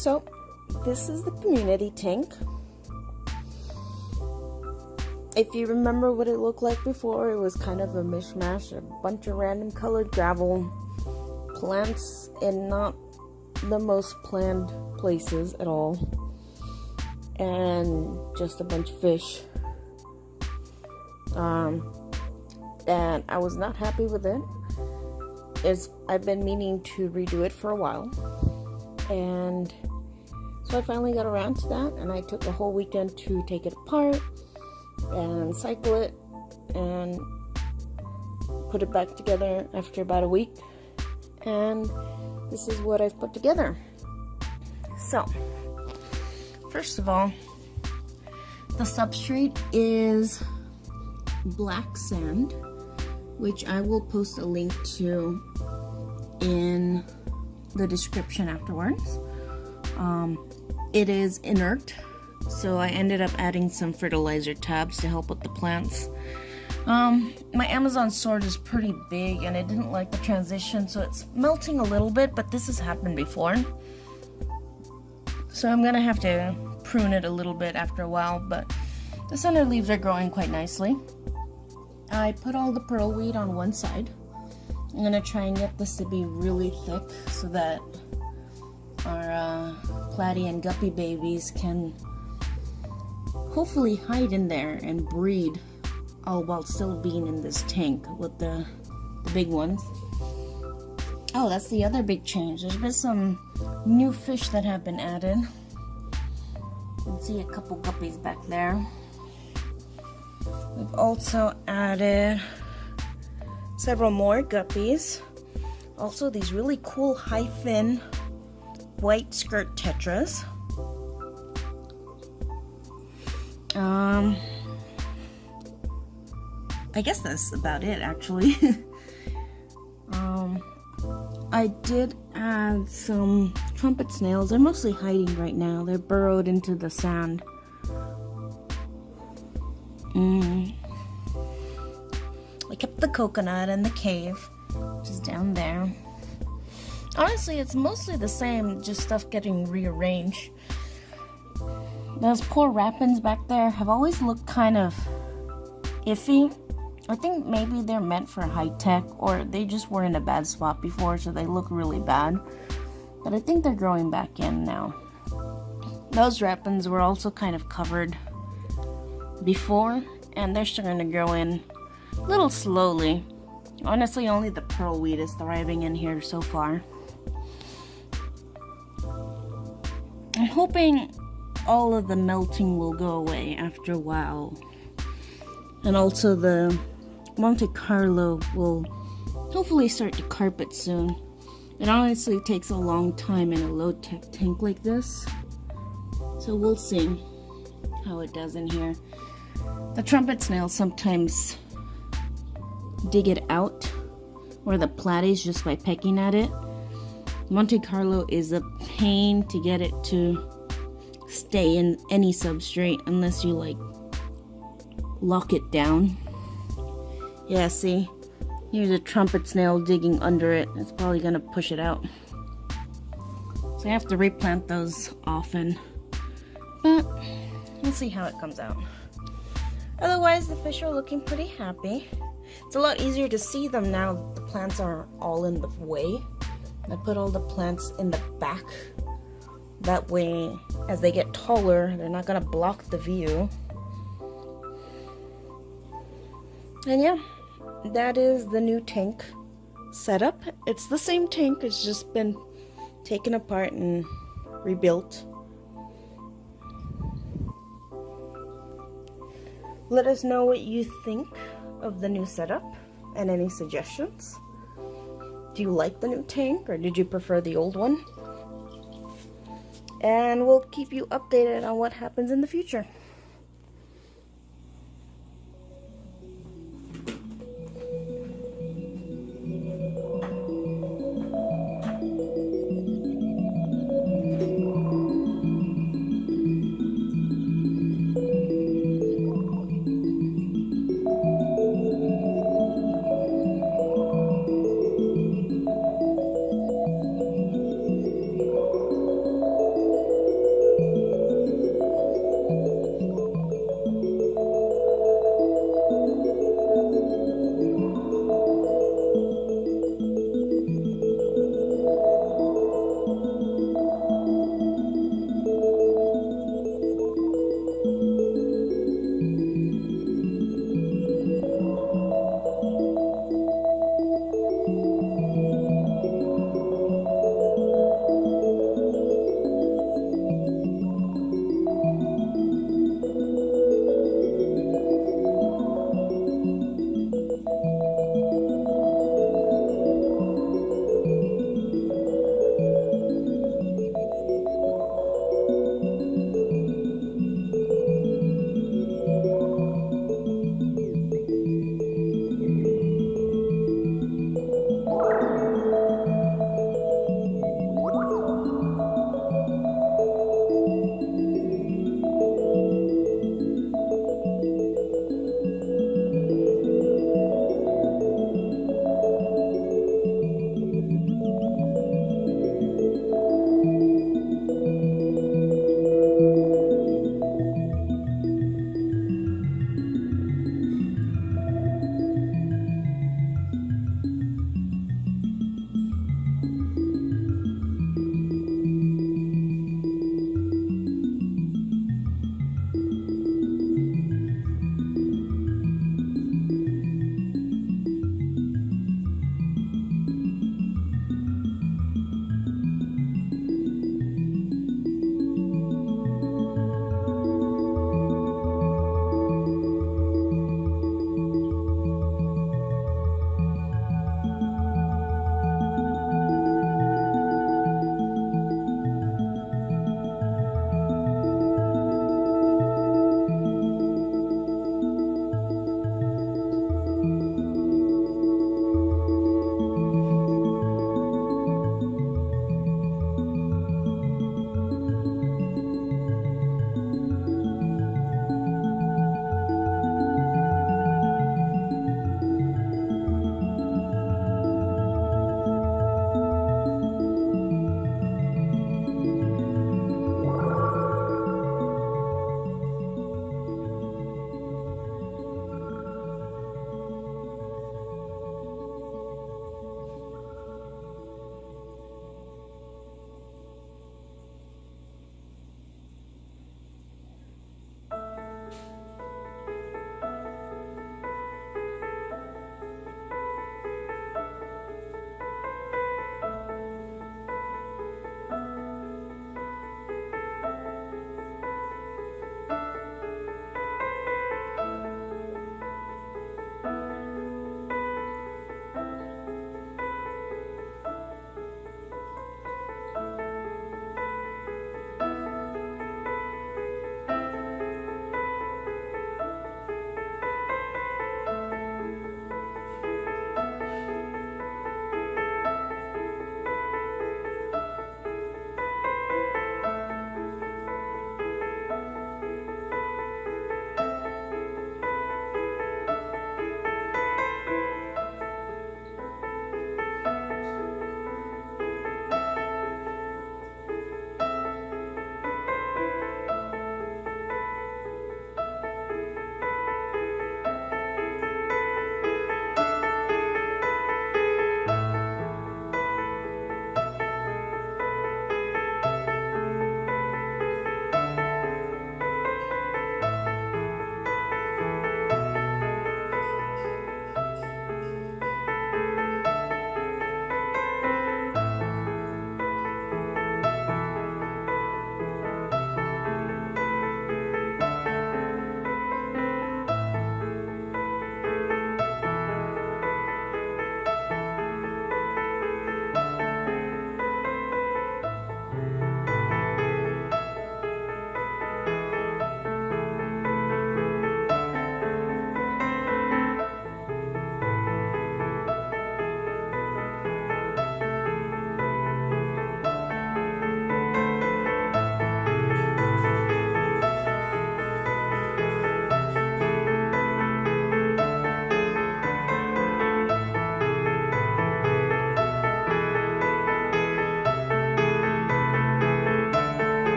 So this is the community tank. If you remember what it looked like before, it was kind of a mishmash, a bunch of random colored gravel, plants in not the most planned places at all, and just a bunch of fish. And I was not happy with it. I've been meaning to redo it for a while, and so I finally got around to that, and I took a whole weekend to take it apart and cycle it and put it back together after about a week, and this is what I've put together. So first of all, the substrate is black sand, which I will post a link to in the description afterwards. It is inert, so I ended up adding some fertilizer tabs to help with the plants. My Amazon sword is pretty big and it didn't like the transition, so it's melting a little bit, but this has happened before. So I'm gonna have to prune it a little bit after a while, but the center leaves are growing quite nicely. I put all the pearl weed on one side. I'm gonna try and get this to be really thick so that our platy and guppy babies can hopefully hide in there and breed, all while still being in this tank with the big ones. Oh, that's the other big change. There's been some new fish that have been added. You can see a couple guppies back there. We've also added several more guppies. Also these really cool high fin white skirt tetras. I guess that's about it actually. I did add some trumpet snails. They're mostly hiding right now. They're burrowed into the sand. I kept the coconut in the cave, which is down there. Honestly, it's mostly the same, just stuff getting rearranged. Those poor rapins back there have always looked kind of iffy. I think maybe they're meant for high tech, or they just were in a bad spot before, so they look really bad. But I think they're growing back in now. Those rapins were also kind of covered before, and they're starting to grow in a little slowly. Honestly, only the pearl weed is thriving in here so far. I'm hoping all of the melting will go away after a while. And also the Monte Carlo will hopefully start to carpet soon. It honestly takes a long time in a low-tech tank like this. So we'll see how it does in here. The trumpet snails sometimes dig it out, or the platies, just by pecking at it. Monte Carlo is a pain to get it to stay in any substrate unless you like lock it down. Yeah, see, here's a trumpet snail digging under it. It's probably gonna push it out, so I have to replant those often, but we'll see how it comes out. Otherwise, the fish are looking pretty happy. It's a lot easier to see them now the plants are all in the way. I put all the plants in the back. That way, as they get taller, they're not gonna block the view. And yeah, that is the new tank setup. It's the same tank, it's just been taken apart and rebuilt. Let us know what you think of the new setup and any suggestions. Do you like the new tank, or did you prefer the old one? And we'll keep you updated on what happens in the future.